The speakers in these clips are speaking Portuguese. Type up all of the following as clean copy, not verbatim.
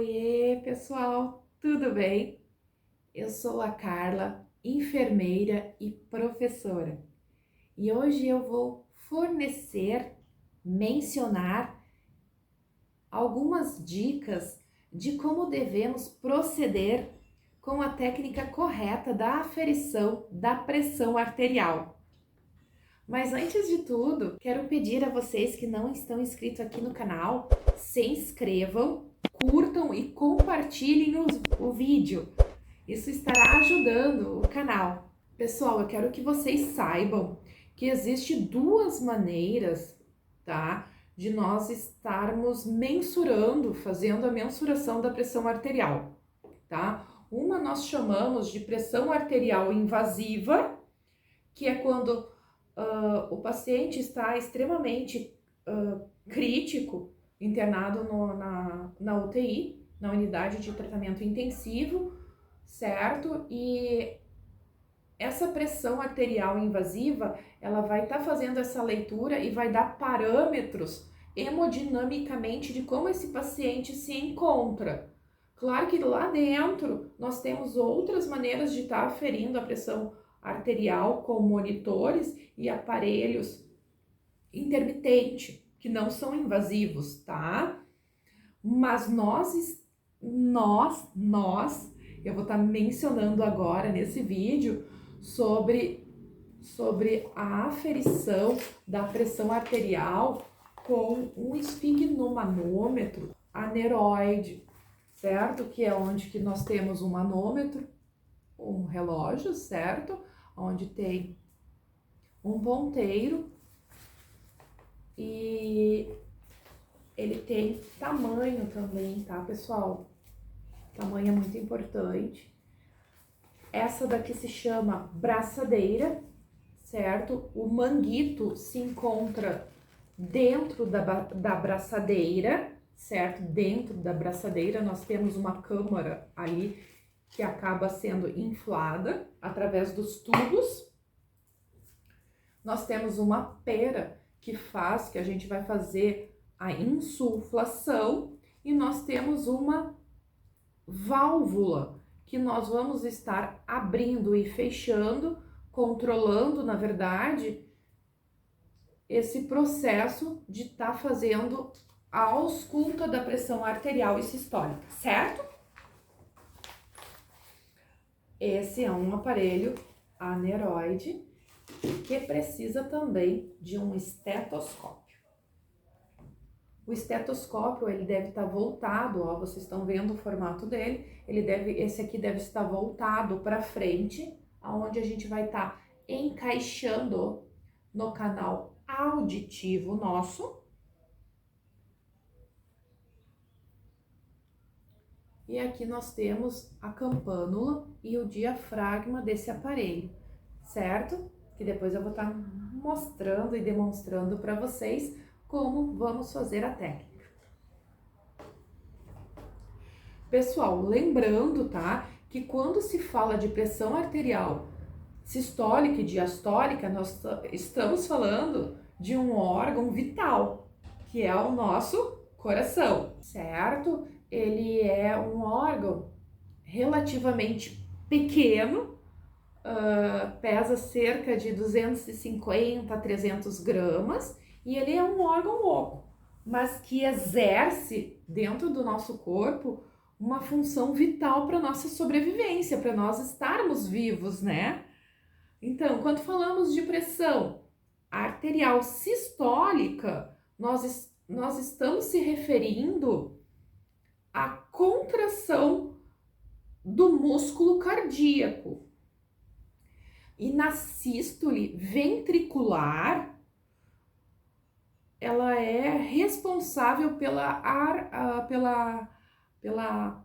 Oiê, pessoal, tudo bem? Eu sou a Carla, enfermeira e professora, e hoje eu vou mencionar algumas dicas de como devemos proceder com a técnica correta da aferição da pressão arterial. Mas antes de tudo, quero pedir a vocês que não estão inscritos aqui no canal, se inscrevam, curtam e compartilhem o vídeo. Isso estará ajudando o canal. Pessoal, eu quero que vocês saibam que existe duas maneiras, tá? De nós estarmos mensurando, fazendo a mensuração da pressão arterial, tá? Uma nós chamamos de pressão arterial invasiva, que é quando o paciente está extremamente crítico, internado na UTI, na unidade de tratamento intensivo, certo? E essa pressão arterial invasiva, ela vai estar fazendo essa leitura e vai dar parâmetros hemodinamicamente de como esse paciente se encontra. Claro que lá dentro nós temos outras maneiras de estar aferindo a pressão arterial com monitores e aparelhos intermitente, que não são invasivos, tá? Mas eu vou estar mencionando agora nesse vídeo sobre a aferição da pressão arterial com um esfigmomanômetro aneroide, certo? Que é onde que nós temos um manômetro, um relógio, certo? Onde tem um ponteiro e ele tem tamanho também, tá, pessoal? Tamanho é muito importante. Essa daqui se chama braçadeira, certo? O manguito se encontra dentro da braçadeira, certo? Dentro da braçadeira nós temos uma câmara ali que acaba sendo inflada através dos tubos. Nós temos uma pera que a gente vai fazer a insuflação, e nós temos uma válvula que nós vamos estar abrindo e fechando, controlando, na verdade, esse processo de estar fazendo a ausculta da pressão arterial e sistólica, certo? Esse é um aparelho aneroide que precisa também de um estetoscópio. O estetoscópio, ele deve estar voltado, ó, vocês estão vendo o formato dele, esse aqui deve estar voltado para frente, aonde a gente vai estar encaixando no canal auditivo nosso. E aqui nós temos a campânula e o diafragma desse aparelho, certo? Que depois eu vou estar mostrando e demonstrando para vocês como vamos fazer a técnica. Pessoal, lembrando, tá, que quando se fala de pressão arterial sistólica e diastólica, nós estamos falando de um órgão vital, que é o nosso coração, certo? Ele é um órgão relativamente pequeno, pesa cerca de 250 a 300 gramas, e ele é um órgão oco, mas que exerce dentro do nosso corpo uma função vital para nossa sobrevivência, para nós estarmos vivos, né? Então, quando falamos de pressão arterial sistólica, nós estamos se referindo à contração do músculo cardíaco. E na sístole ventricular, ela é responsável pela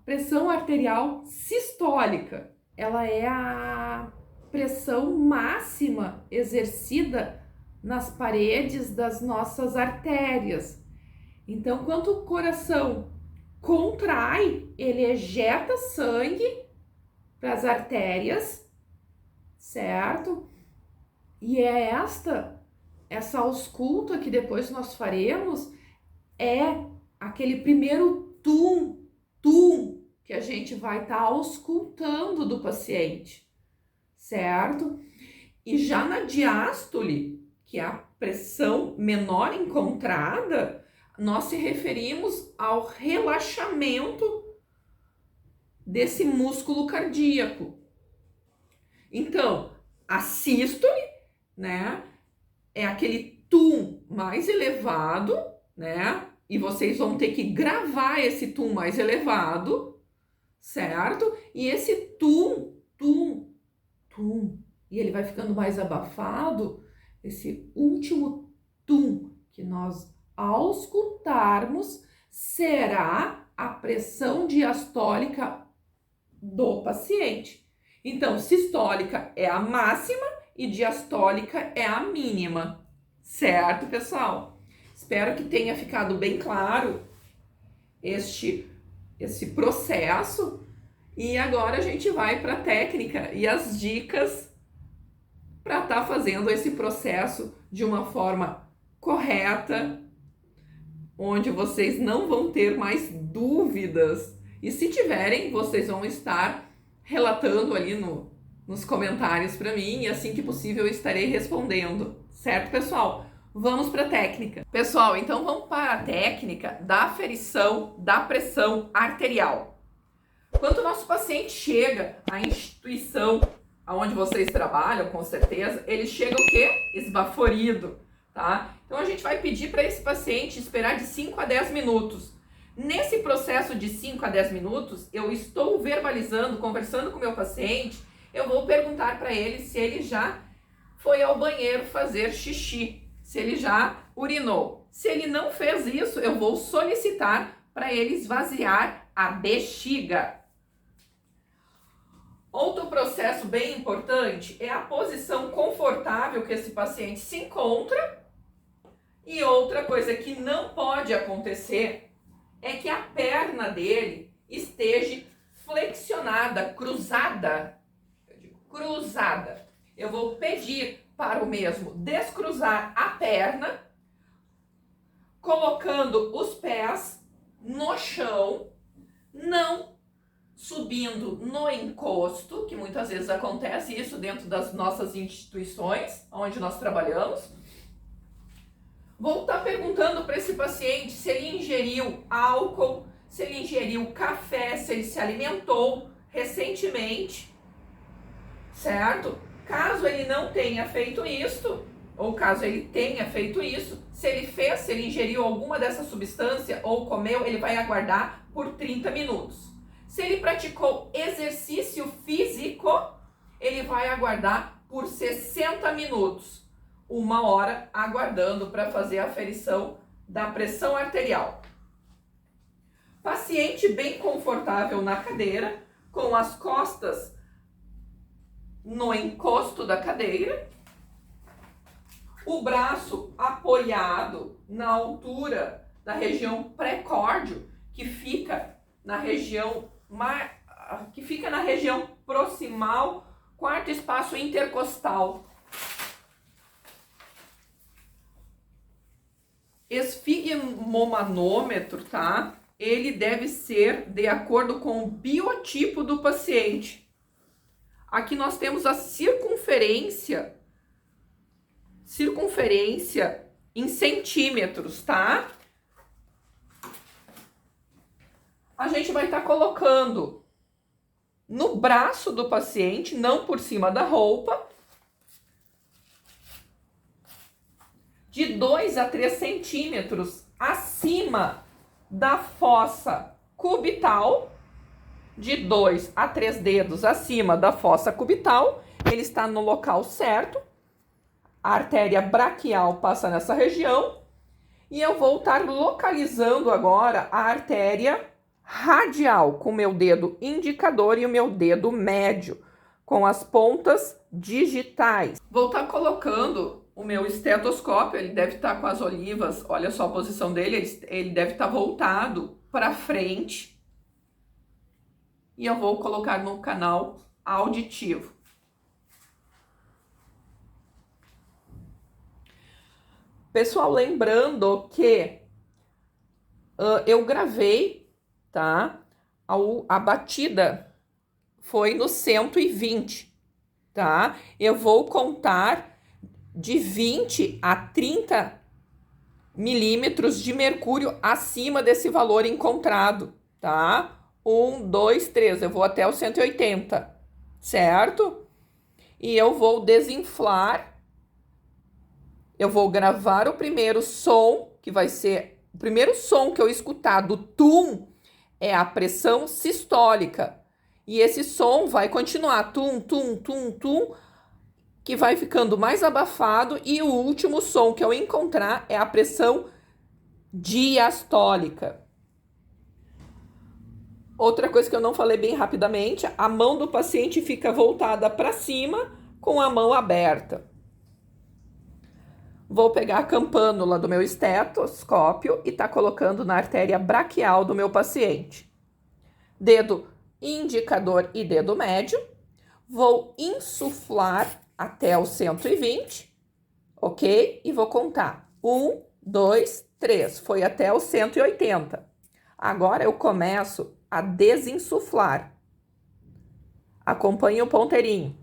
pressão arterial sistólica. Ela é a pressão máxima exercida nas paredes das nossas artérias. Então, quando o coração contrai, ele ejeta sangue para as artérias, certo? E é essa ausculta que depois nós faremos, é aquele primeiro tum TUM que a gente vai estar auscultando do paciente, certo? E já na diástole, que é a pressão menor encontrada, nós se referimos ao relaxamento desse músculo cardíaco. Então, a sístole, né, é aquele TUM mais elevado, né? E vocês vão ter que gravar esse TUM mais elevado, certo? E esse TUM, e ele vai ficando mais abafado, esse último TUM que nós auscultarmos será a pressão diastólica do paciente. Então, sistólica é a máxima e diastólica é a mínima, certo, pessoal? Espero que tenha ficado bem claro esse processo. E agora a gente vai para a técnica e as dicas para estar fazendo esse processo de uma forma correta, onde vocês não vão ter mais dúvidas. E se tiverem, vocês vão estar relatando ali nos comentários para mim, e assim que possível eu estarei respondendo, certo, pessoal? Vamos para a técnica. Pessoal, então vamos para a técnica da aferição da pressão arterial. Quando o nosso paciente chega à instituição onde vocês trabalham, com certeza, ele chega o quê? Esbaforido, tá? Então a gente vai pedir para esse paciente esperar de 5 a 10 minutos. Nesse processo de 5 a 10 minutos, eu estou verbalizando, conversando com o meu paciente, eu vou perguntar para ele se ele já foi ao banheiro fazer xixi, se ele já urinou. Se ele não fez isso, eu vou solicitar para ele esvaziar a bexiga. Outro processo bem importante é a posição confortável que esse paciente se encontra. E outra coisa que não pode acontecer é que a perna dele esteja flexionada, cruzada. Eu digo cruzada. Eu vou pedir para o mesmo descruzar a perna, colocando os pés no chão, não subindo no encosto, que muitas vezes acontece isso dentro das nossas instituições, onde nós trabalhamos. Vou estar perguntando para esse paciente se ele ingeriu álcool, se ele ingeriu café, se ele se alimentou recentemente, certo? Caso ele não tenha feito isso, ou caso ele tenha feito isso, se ele fez, se ele ingeriu alguma dessa substância ou comeu, ele vai aguardar por 30 minutos. Se ele praticou exercício físico, ele vai aguardar por 60 minutos. 1 hora aguardando para fazer a aferição da pressão arterial. Paciente bem confortável na cadeira, com as costas no encosto da cadeira, o braço apoiado na altura da região pré-córdio, que fica na região proximal, quarto espaço intercostal. Esfigmomanômetro, tá? Ele deve ser de acordo com o biotipo do paciente. Aqui nós temos a circunferência em centímetros, tá? A gente vai estar colocando no braço do paciente, não por cima da roupa, de 2 a 3 centímetros acima da fossa cubital, de 2 a 3 dedos acima da fossa cubital, ele está no local certo, a artéria braquial passa nessa região, e eu vou estar localizando agora a artéria radial com o meu dedo indicador e o meu dedo médio, com as pontas digitais. Vou estar colocando o meu estetoscópio, ele deve estar com as olivas, olha só a posição dele, ele deve estar voltado para frente. E eu vou colocar no canal auditivo. Pessoal, lembrando que eu gravei, tá, a batida foi no 120, tá? Eu vou contar de 20 a 30 milímetros de mercúrio acima desse valor encontrado, tá? 1, 2, 3, eu vou até o 180, certo? E eu vou desinflar, eu vou gravar o primeiro som, que vai ser, o primeiro som que eu escutar do tum é a pressão sistólica. E esse som vai continuar, tum, tum, tum, tum, que vai ficando mais abafado, e o último som que eu encontrar é a pressão diastólica. Outra coisa que eu não falei bem rapidamente, a mão do paciente fica voltada para cima com a mão aberta. Vou pegar a campânula do meu estetoscópio e tá colocando na artéria braquial do meu paciente. Dedo indicador e dedo médio. Vou insuflar até o 120, ok? E vou contar. 1, 2, 3. Foi até o 180. Agora eu começo a desinsuflar. Acompanhe o ponteirinho.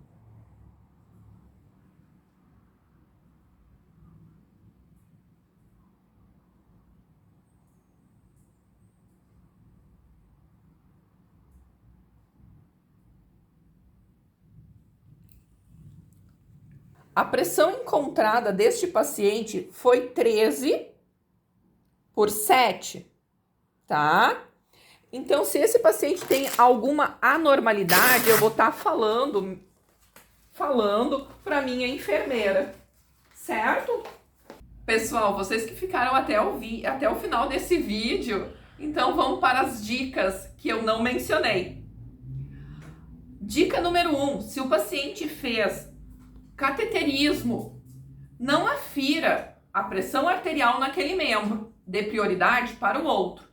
A pressão encontrada deste paciente foi 13/7, tá? Então, se esse paciente tem alguma anormalidade, eu vou estar falando para minha enfermeira, certo? Pessoal, vocês que ficaram até o final desse vídeo, então vamos para as dicas que eu não mencionei. Dica número 1, se o paciente fez cateterismo, não afira a pressão arterial naquele membro, dê prioridade para o outro.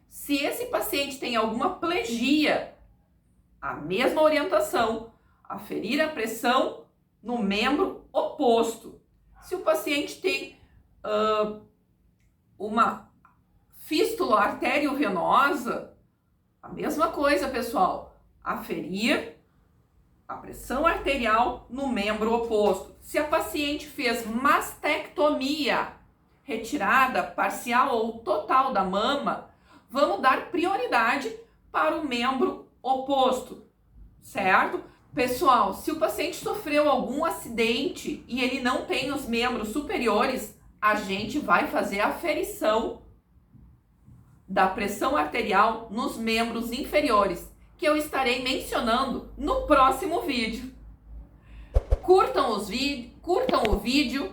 Se esse paciente tem alguma plegia, a mesma orientação, aferir a pressão no membro oposto. Se o paciente tem uma fístula arteriovenosa, a mesma coisa, pessoal, aferir a pressão arterial no membro oposto. Se a paciente fez mastectomia, retirada parcial ou total da mama, vamos dar prioridade para o membro oposto, certo? Pessoal, se o paciente sofreu algum acidente e ele não tem os membros superiores, a gente vai fazer a aferição da pressão arterial nos membros inferiores, que eu estarei mencionando no próximo vídeo. Curtam o vídeo,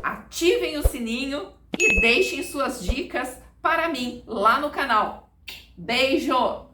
ativem o sininho e deixem suas dicas para mim lá no canal. Beijo!